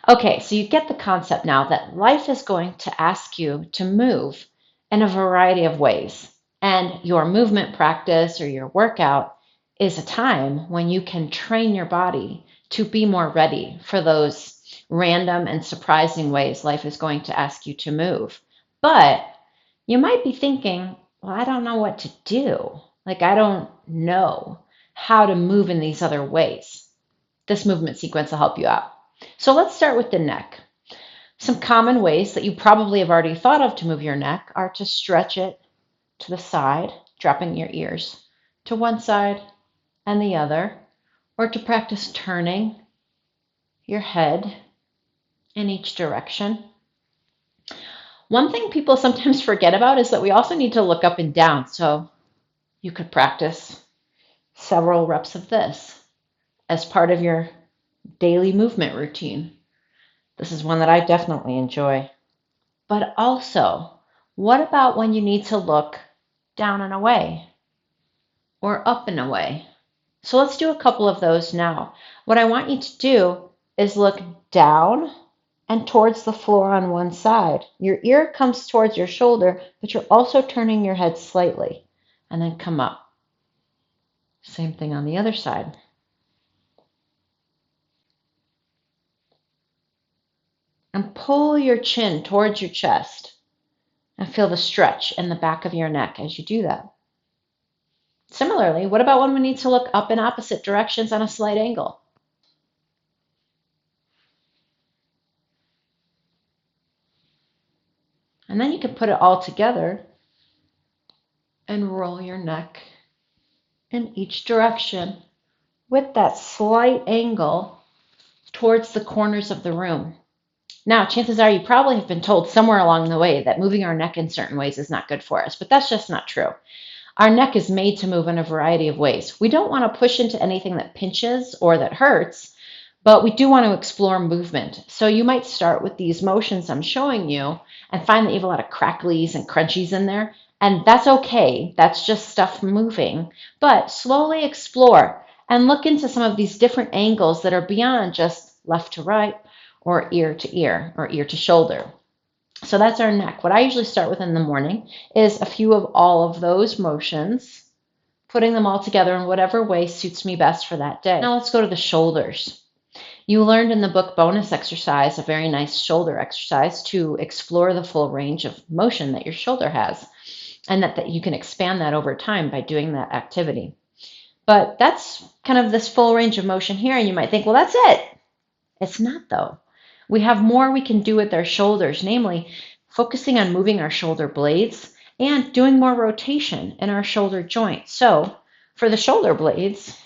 Okay, so you get the concept now that life is going to ask you to move in a variety of ways. And your movement practice or your workout is a time when you can train your body to be more ready for those random and surprising ways life is going to ask you to move. But you might be thinking, well, I don't know what to do. Like, I don't know how to move in these other ways. This movement sequence will help you out. So let's start with the neck. Some common ways that you probably have already thought of to move your neck are to stretch it to the side, dropping your ears to one side and the other, or to practice turning your head in each direction. One thing people sometimes forget about is that we also need to look up and down. So you could practice several reps of this as part of your daily movement routine. This is one that I definitely enjoy. But also, what about when you need to look down and away or up and away? So let's do a couple of those now. What I want you to do is look down and towards the floor on one side. Your ear comes towards your shoulder, but you're also turning your head slightly, and then come up. Same thing on the other side. And pull your chin towards your chest and feel the stretch in the back of your neck as you do that. Similarly, what about when we need to look up in opposite directions on a slight angle? And then you can put it all together and roll your neck in each direction with that slight angle towards the corners of the room. Now, chances are you probably have been told somewhere along the way that moving our neck in certain ways is not good for us, but that's just not true. Our neck is made to move in a variety of ways. We don't want to push into anything that pinches or that hurts, but we do want to explore movement. So you might start with these motions I'm showing you and find that you have a lot of cracklies and crunchies in there. And that's okay. That's just stuff moving. But slowly explore and look into some of these different angles that are beyond just left to right or ear to ear or ear to shoulder. So that's our neck. What I usually start with in the morning is a few of all of those motions, putting them all together in whatever way suits me best for that day. Now let's go to the shoulders. You learned in the book bonus exercise, a very nice shoulder exercise to explore the full range of motion that your shoulder has, and that you can expand that over time by doing that activity. But that's kind of this full range of motion here, and you might think, well, that's it. It's not, though. We have more we can do with our shoulders, namely focusing on moving our shoulder blades and doing more rotation in our shoulder joint. So for the shoulder blades,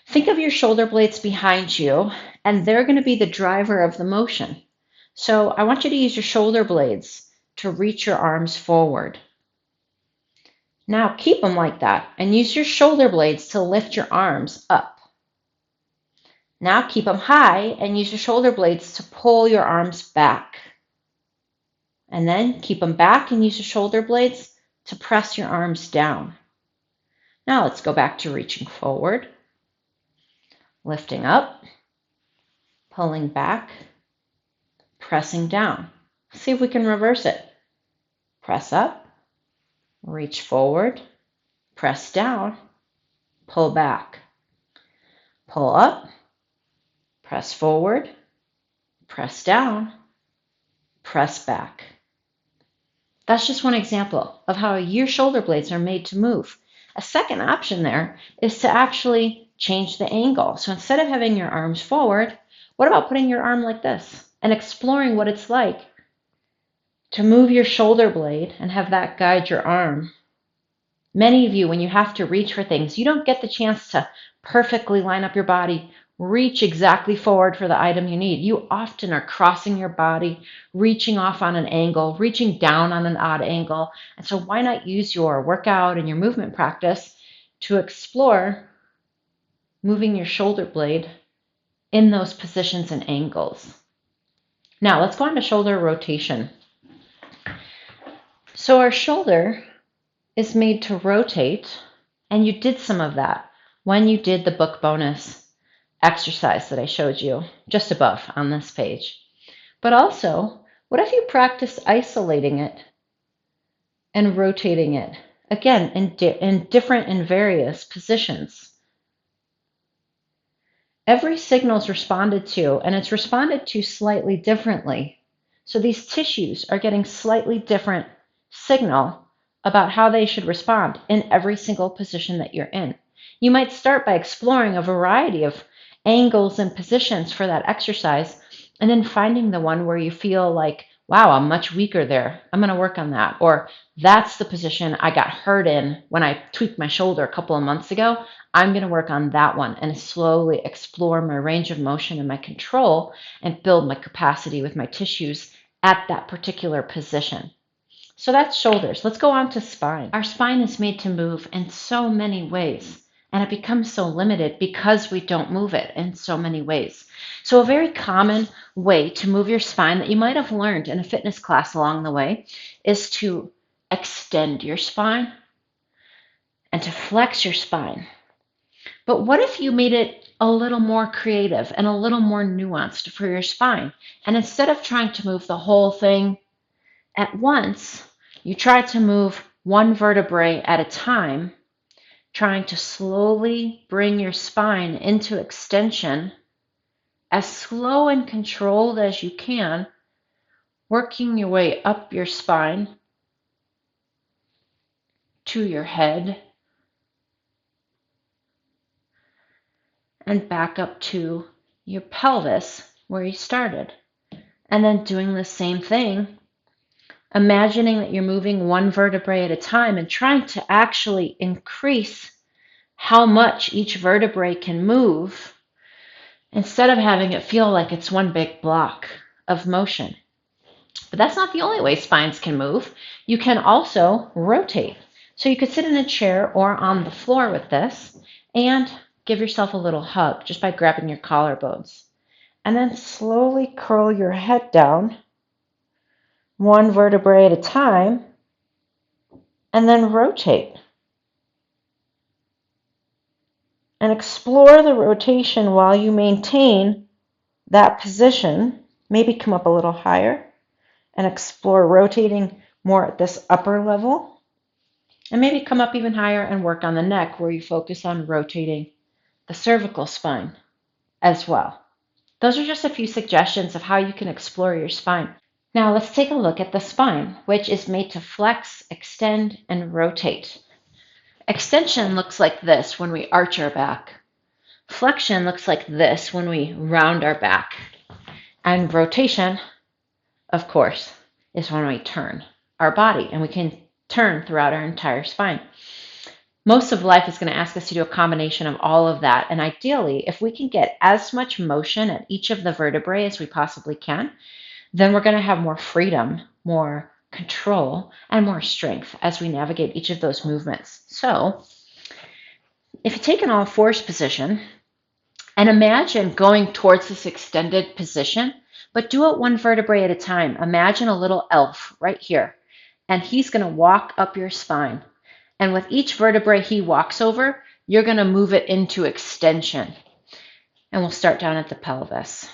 think of your shoulder blades behind you, and they're going to be the driver of the motion. So I want you to use your shoulder blades to reach your arms forward. Now keep them like that and use your shoulder blades to lift your arms up. Now keep them high and use your shoulder blades to pull your arms back. And then keep them back and use your shoulder blades to press your arms down. Now let's go back to reaching forward, lifting up, pulling back, pressing down. See if we can reverse it. Press up, reach forward, press down, pull back, pull up, press forward, press down, press back. That's just one example of how your shoulder blades are made to move. A second option there is to actually change the angle. So instead of having your arms forward, what about putting your arm like this and exploring what it's like to move your shoulder blade and have that guide your arm? Many of you, when you have to reach for things, you don't get the chance to perfectly line up your body, reach exactly forward for the item you need. You often are crossing your body, reaching off on an angle, reaching down on an odd angle. And so why not use your workout and your movement practice to explore moving your shoulder blade in those positions and angles? Now let's go on to shoulder rotation. So our shoulder is made to rotate, and you did some of that when you did the book bonus exercise that I showed you just above on this page. But also, what if you practice isolating it and rotating it? Again, in different and various positions. Every signal is responded to, and it's responded to slightly differently. So these tissues are getting slightly different signal about how they should respond in every single position that you're in. You might start by exploring a variety of angles and positions for that exercise, and then finding the one where you feel like, wow, I'm much weaker there. I'm going to work on that. Or that's the position I got hurt in when I tweaked my shoulder a couple of months ago. I'm going to work on that one and slowly explore my range of motion and my control and build my capacity with my tissues at that particular position. So that's shoulders. Let's go on to spine. Our spine is made to move in so many ways, and it becomes so limited because we don't move it in so many ways. So a very common way to move your spine that you might have learned in a fitness class along the way is to extend your spine and to flex your spine. But what if you made it a little more creative and a little more nuanced for your spine? And instead of trying to move the whole thing at once, you try to move one vertebrae at a time, trying to slowly bring your spine into extension, as slow and controlled as you can, working your way up your spine to your head and back up to your pelvis where you started. And then doing the same thing, imagining that you're moving one vertebrae at a time and trying to actually increase how much each vertebrae can move instead of having it feel like it's one big block of motion. But that's not the only way spines can move. You can also rotate. So you could sit in a chair or on the floor with this and give yourself a little hug just by grabbing your collarbones. And then slowly curl your head down, one vertebrae at a time, and then rotate. And explore the rotation while you maintain that position. Maybe come up a little higher and explore rotating more at this upper level. And maybe come up even higher and work on the neck where you focus on rotating the cervical spine as well. Those are just a few suggestions of how you can explore your spine. Now let's take a look at the spine, which is made to flex, extend, and rotate. Extension looks like this when we arch our back. Flexion looks like this when we round our back. And rotation, of course, is when we turn our body, and we can turn throughout our entire spine. Most of life is going to ask us to do a combination of all of that. And ideally, if we can get as much motion at each of the vertebrae as we possibly can, then we're going to have more freedom, more control, and more strength as we navigate each of those movements. So if you take an all fours position and imagine going towards this extended position, but do it one vertebrae at a time. Imagine a little elf right here, and he's going to walk up your spine. And with each vertebrae he walks over, you're going to move it into extension. And we'll start down at the pelvis.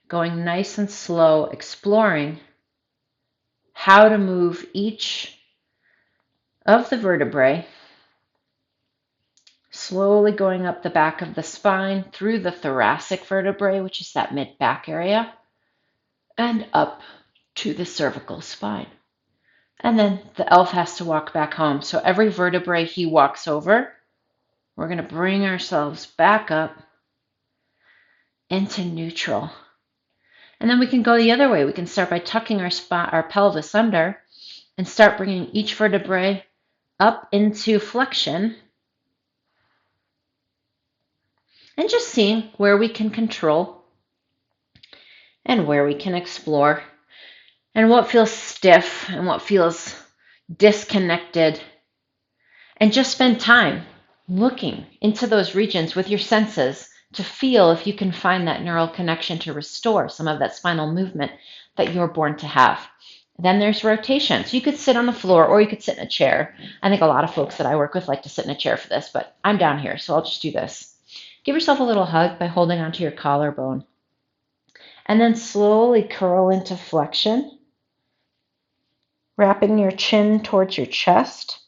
Going nice and slow, exploring how to move each of the vertebrae, slowly going up the back of the spine, through the thoracic vertebrae, which is that mid-back area, and up to the cervical spine. And then the elf has to walk back home. So every vertebrae he walks over, we're going to bring ourselves back up into neutral. And then we can go the other way. We can start by tucking our pelvis under and start bringing each vertebrae up into flexion and just seeing where we can control and where we can explore and what feels stiff and what feels disconnected. And just spend time looking into those regions with your senses to feel if you can find that neural connection to restore some of that spinal movement that you're born to have. Then there's rotation. So you could sit on the floor or you could sit in a chair. I think a lot of folks that I work with like to sit in a chair for this, but I'm down here, so I'll just do this. Give yourself a little hug by holding onto your collarbone. And then slowly curl into flexion, wrapping your chin towards your chest,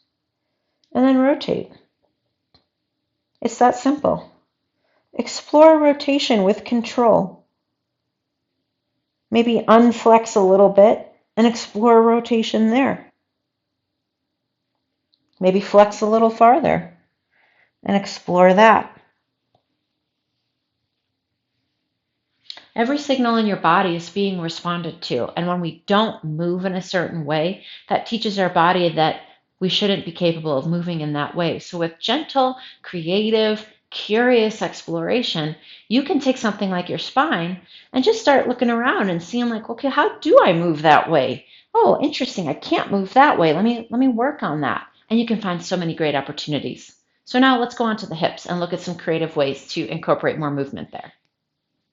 and then rotate. It's that simple. Explore rotation with control. Maybe unflex a little bit and explore rotation there. Maybe flex a little farther and explore that. Every signal in your body is being responded to. And when we don't move in a certain way, that teaches our body that we shouldn't be capable of moving in that way. So with gentle, creative, curious exploration, you can take something like your spine and just start looking around and seeing like, okay, how do I move that way? Oh, interesting. I can't move that way. Let me work on that. And you can find so many great opportunities. So now let's go on to the hips and look at some creative ways to incorporate more movement there.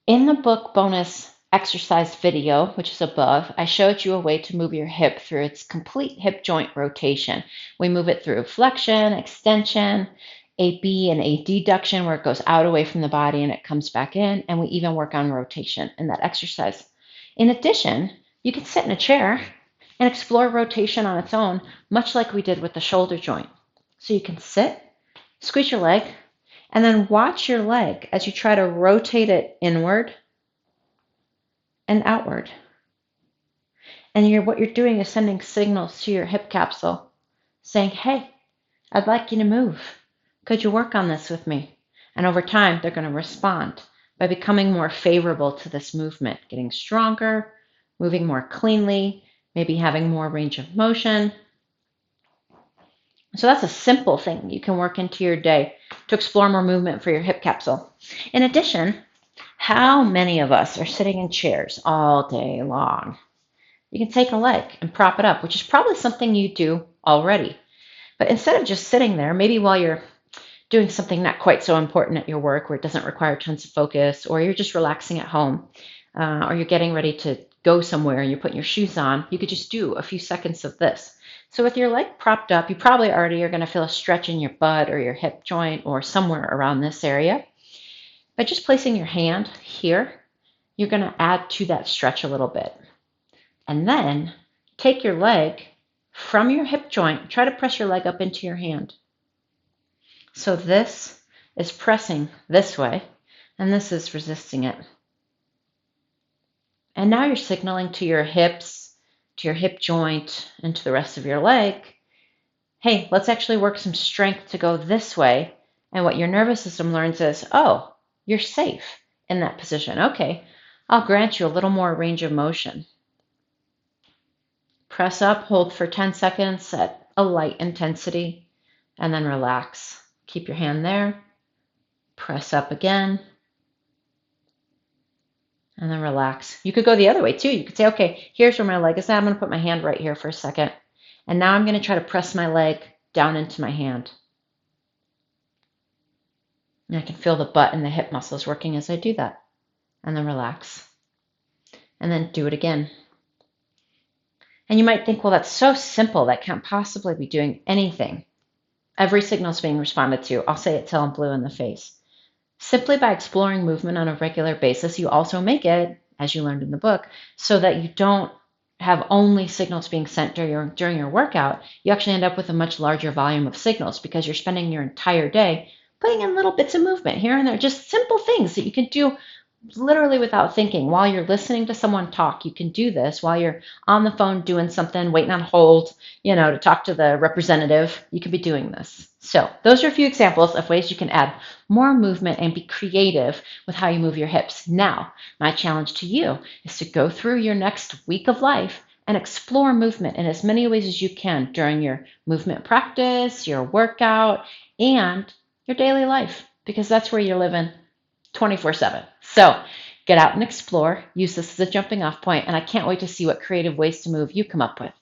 In the book bonus exercise video, which is above, I showed you a way to move your hip through its complete hip joint rotation. We move it through flexion, extension, AB and adduction, where it goes out away from the body and it comes back in, and we even work on rotation in that exercise. In addition, you can sit in a chair and explore rotation on its own, much like we did with the shoulder joint. So you can sit, squeeze your leg, and then watch your leg as you try to rotate it inward and outward. And what you're doing is sending signals to your hip capsule saying, hey, I'd like you to move. Could you work on this with me? And over time, they're going to respond by becoming more favorable to this movement, getting stronger, moving more cleanly, maybe having more range of motion. So that's a simple thing you can work into your day to explore more movement for your hip capsule. In addition, how many of us are sitting in chairs all day long? You can take a leg and prop it up, which is probably something you do already. But instead of just sitting there, maybe while you're doing something not quite so important at your work where it doesn't require tons of focus, or you're just relaxing at home, or you're getting ready to go somewhere and you're putting your shoes on, you could just do a few seconds of this. So with your leg propped up, you probably already are going to feel a stretch in your butt or your hip joint or somewhere around this area. By just placing your hand here, you're going to add to that stretch a little bit. And then take your leg from your hip joint, try to press your leg up into your hand. So this is pressing this way, and this is resisting it. And now you're signaling to your hips, to your hip joint, and to the rest of your leg, hey, let's actually work some strength to go this way. And what your nervous system learns is, oh, you're safe in that position. Okay, I'll grant you a little more range of motion. Press up, hold for 10 seconds at a light intensity, and then relax. Keep your hand there. Press up again. And then relax. You could go the other way too. You could say, okay, here's where my leg is at. I'm going to put my hand right here for a second. And now I'm going to try to press my leg down into my hand. And I can feel the butt and the hip muscles working as I do that. And then relax. And then do it again. And you might think, well, that's so simple. That can't possibly be doing anything. Every signal is being responded to. I'll say it till I'm blue in the face. Simply by exploring movement on a regular basis, you also make it, as you learned in the book, so that you don't have only signals being sent during your workout. You actually end up with a much larger volume of signals because you're spending your entire day putting in little bits of movement here and there, just simple things that you can do literally without thinking. While you're listening to someone talk, you can do this. While you're on the phone doing something, waiting on hold, to talk to the representative, you can be doing this. So those are a few examples of ways you can add more movement and be creative with how you move your hips. Now, my challenge to you is to go through your next week of life and explore movement in as many ways as you can during your movement practice, your workout, and your daily life, because that's where you're living 24/7. So get out and explore. Use this as a jumping off point, and I can't wait to see what creative ways to move you come up with.